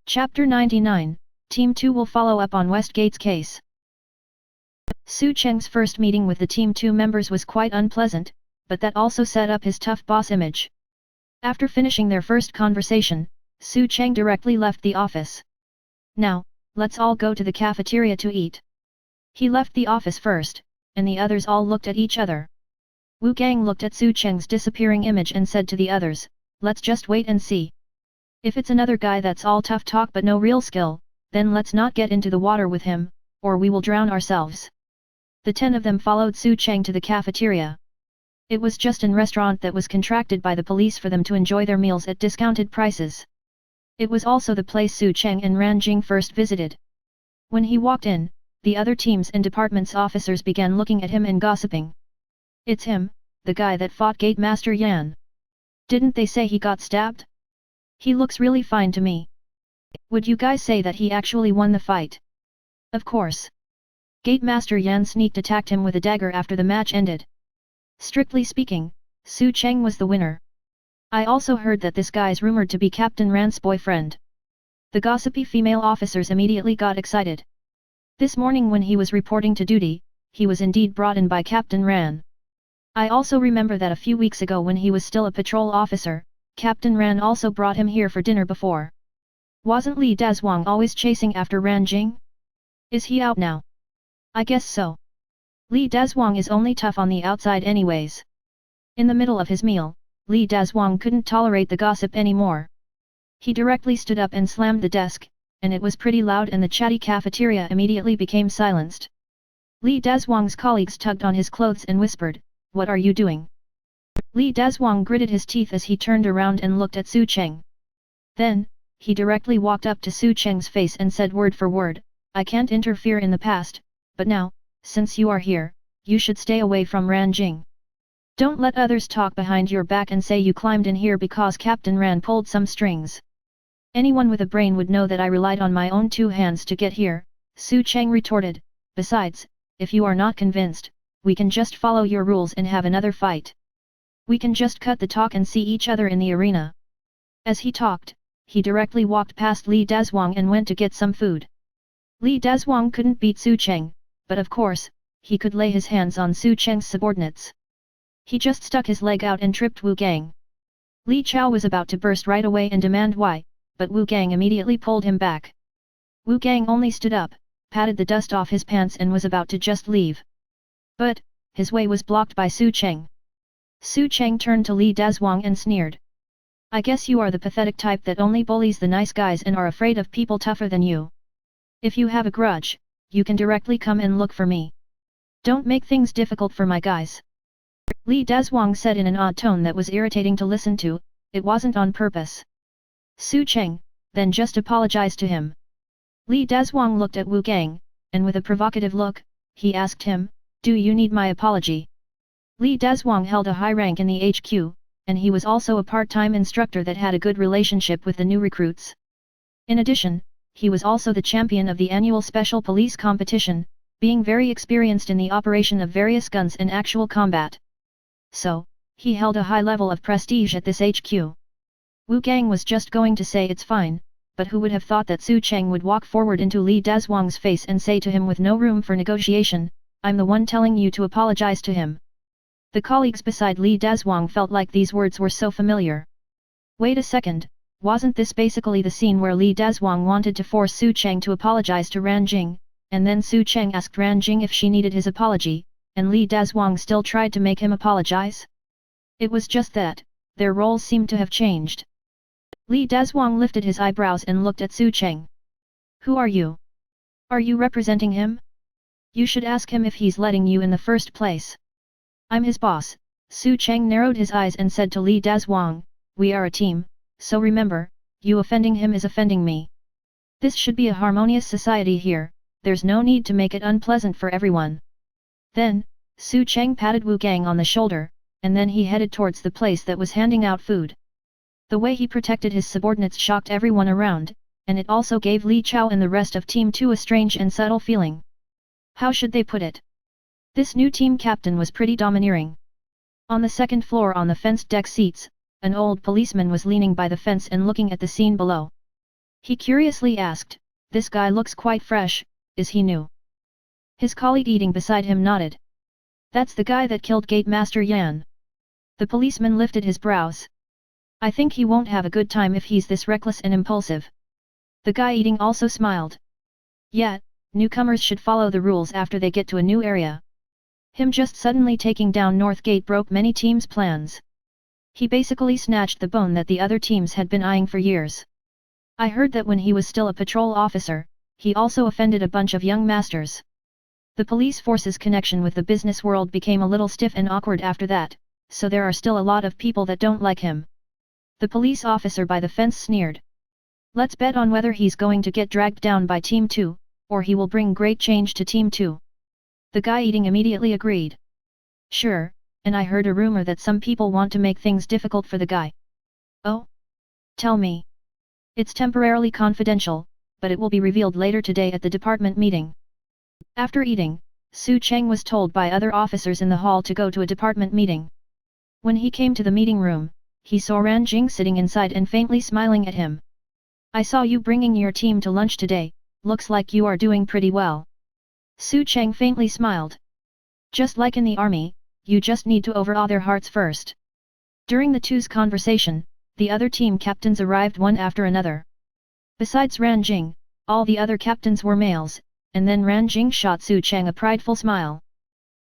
Chapter 99, Team 2 will follow up on Westgate's case. Su Cheng's first meeting with the Team 2 members was quite unpleasant, but that also set up his tough boss image. After finishing their first conversation, Su Cheng directly left the office. Now, let's all go to the cafeteria to eat. He left the office first, and the others all looked at each other. Wu Gang looked at Su Cheng's disappearing image and said to the others, "Let's just wait and see. If it's another guy that's all tough talk but no real skill, then let's not get into the water with him, or we will drown ourselves." The 10 of them followed Su Cheng to the cafeteria. It was just a restaurant that was contracted by the police for them to enjoy their meals at discounted prices. It was also the place Su Cheng and Ran Jing first visited. When he walked in, the other teams and departments officers began looking at him and gossiping. "It's him, the guy that fought Gate Master Yan. Didn't they say he got stabbed? He looks really fine to me. Would you guys say that he actually won the fight?" Of course. Gate Master Yan sneaked attacked him with a dagger after the match ended. Strictly speaking, Su Cheng was the winner. I also heard that this guy's rumored to be Captain Ran's boyfriend. The gossipy female officers immediately got excited. This morning when he was reporting to duty, he was indeed brought in by Captain Ran. I also remember that a few weeks ago when he was still a patrol officer, Captain Ran also brought him here for dinner before. Wasn't Li Dazhuang always chasing after Ran Jing? Is he out now? I guess so. Li Dazhuang is only tough on the outside anyways. In the middle of his meal, Li Dazhuang couldn't tolerate the gossip anymore. He directly stood up and slammed the desk, and it was pretty loud and the chatty cafeteria immediately became silenced. Li Dazhuang's colleagues tugged on his clothes and whispered, "What are you doing?" Li Dazhuang gritted his teeth as he turned around and looked at Su Cheng. Then, he directly walked up to Su Cheng's face and said word for word, "I can't interfere in the past, but now, since you are here, you should stay away from Ran Jing. Don't let others talk behind your back and say you climbed in here because Captain Ran pulled some strings. Anyone with a brain would know that I relied on my own 2 hands to get here," Su Cheng retorted. "Besides, if you are not convinced, we can just follow your rules and have another fight. We can just cut the talk and see each other in the arena." As he talked, he directly walked past Li Dazhuang and went to get some food. Li Dazhuang couldn't beat Su Cheng, but of course, he could lay his hands on Su Cheng's subordinates. He just stuck his leg out and tripped Wu Gang. Li Chao was about to burst right away and demand why, but Wu Gang immediately pulled him back. Wu Gang only stood up, patted the dust off his pants and was about to just leave. But, his way was blocked by Su Cheng. Su Cheng turned to Li Dazhuang and sneered. "I guess you are the pathetic type that only bullies the nice guys and are afraid of people tougher than you. If you have a grudge, you can directly come and look for me. Don't make things difficult for my guys." Li Dazhuang said in an odd tone that was irritating to listen to. It wasn't on purpose. Su Cheng, then just apologized to him. Li Dazhuang looked at Wu Gang, and with a provocative look, he asked him, "Do you need my apology?" Li Dazhuang held a high rank in the HQ, and he was also a part-time instructor that had a good relationship with the new recruits. In addition, he was also the champion of the annual special police competition, being very experienced in the operation of various guns and actual combat. So, he held a high level of prestige at this HQ. Wu Gang was just going to say it's fine, but who would have thought that Su Cheng would walk forward into Li Dazhuang's face and say to him with no room for negotiation, "I'm the one telling you to apologize to him." The colleagues beside Li Dazhuang felt like these words were so familiar. Wait a second, wasn't this basically the scene where Li Dazhuang wanted to force Su Cheng to apologize to Ran Jing, and then Su Cheng asked Ran Jing if she needed his apology, and Li Dazhuang still tried to make him apologize? It was just that, their roles seemed to have changed. Li Dazhuang lifted his eyebrows and looked at Su Cheng. "Who are you? Are you representing him? You should ask him if he's letting you in the first place." "I'm his boss." Su Cheng narrowed his eyes and said to Li Dazhuang, "We are a team, so remember, you offending him is offending me. This should be a harmonious society here, there's no need to make it unpleasant for everyone." Then, Su Cheng patted Wu Gang on the shoulder, and then he headed towards the place that was handing out food. The way he protected his subordinates shocked everyone around, and it also gave Li Chao and the rest of Team 2 a strange and subtle feeling. How should they put it? This new team captain was pretty domineering. On the second floor on the fenced deck seats, an old policeman was leaning by the fence and looking at the scene below. He curiously asked, "This guy looks quite fresh, is he new?" His colleague eating beside him nodded. "That's the guy that killed Gate Master Yan." The policeman lifted his brows. "I think he won't have a good time if he's this reckless and impulsive." The guy eating also smiled. "Yeah, newcomers should follow the rules after they get to a new area." Him just suddenly taking down North Gate broke many teams' plans. He basically snatched the bone that the other teams had been eyeing for years. "I heard that when he was still a patrol officer, he also offended a bunch of young masters." The police force's connection with the business world became a little stiff and awkward after that, so there are still a lot of people that don't like him. The police officer by the fence sneered. "Let's bet on whether he's going to get dragged down by Team 2, or he will bring great change to Team 2. The guy eating immediately agreed. "Sure, and I heard a rumor that some people want to make things difficult for the guy." "Oh? Tell me." "It's temporarily confidential, but it will be revealed later today at the department meeting." After eating, Su Cheng was told by other officers in the hall to go to a department meeting. When he came to the meeting room, he saw Ran Jing sitting inside and faintly smiling at him. "I saw you bringing your team to lunch today, looks like you are doing pretty well." Su Cheng faintly smiled. "Just like in the army, you just need to overawe their hearts first." During the two's conversation, the other team captains arrived one after another. Besides Ran Jing, all the other captains were males, and then Ran Jing shot Su Cheng a prideful smile.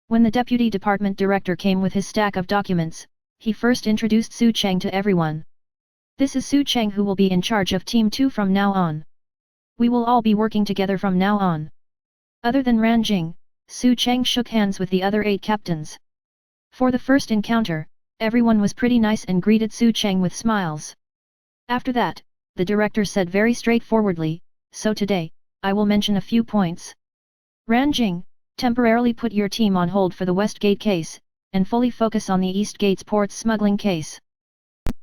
When the deputy department director came with his stack of documents, he first introduced Su Cheng to everyone. "This is Su Cheng who will be in charge of Team 2 from now on. We will all be working together from now on." Other than Ran Jing, Su Cheng shook hands with the other 8 captains. For the first encounter, everyone was pretty nice and greeted Su Cheng with smiles. After that, the director said very straightforwardly, "So today, I will mention a few points. Ran Jing, temporarily put your team on hold for the West Gate case, and fully focus on the East Gate's ports smuggling case."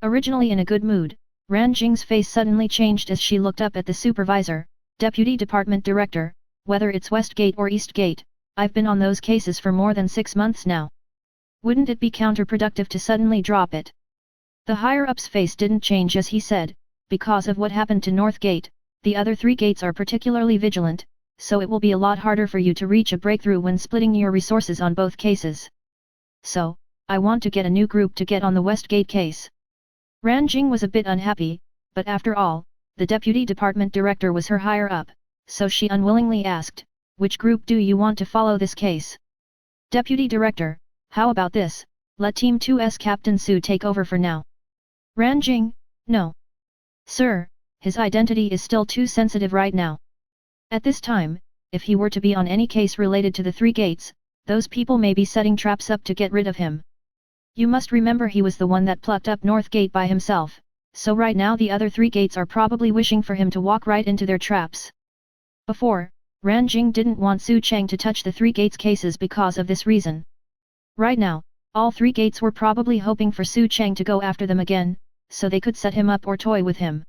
Originally in a good mood, Ran Jing's face suddenly changed as she looked up at the supervisor, "Deputy Department Director, whether it's West Gate or East Gate, I've been on those cases for more than 6 months now. Wouldn't it be counterproductive to suddenly drop it?" The higher-up's face didn't change as he said, "Because of what happened to North Gate, the other 3 gates are particularly vigilant, so it will be a lot harder for you to reach a breakthrough when splitting your resources on both cases. So, I want to get a new group to get on the West Gate case." Ran Jing was a bit unhappy, but after all, the deputy department director was her higher-up, so she unwillingly asked, "Which group do you want to follow this case?" "Deputy Director, how about this, let Team 2's Captain Su take over for now." Ran Jing, "No. Sir, his identity is still too sensitive right now. At this time, if he were to be on any case related to the 3 gates, those people may be setting traps up to get rid of him. You must remember he was the one that plucked up North Gate by himself, so right now the other 3 gates are probably wishing for him to walk right into their traps." Before, Ran Jing didn't want Su Cheng to touch the 3 gates cases because of this reason. Right now, all 3 gates were probably hoping for Su Cheng to go after them again, so they could set him up or toy with him.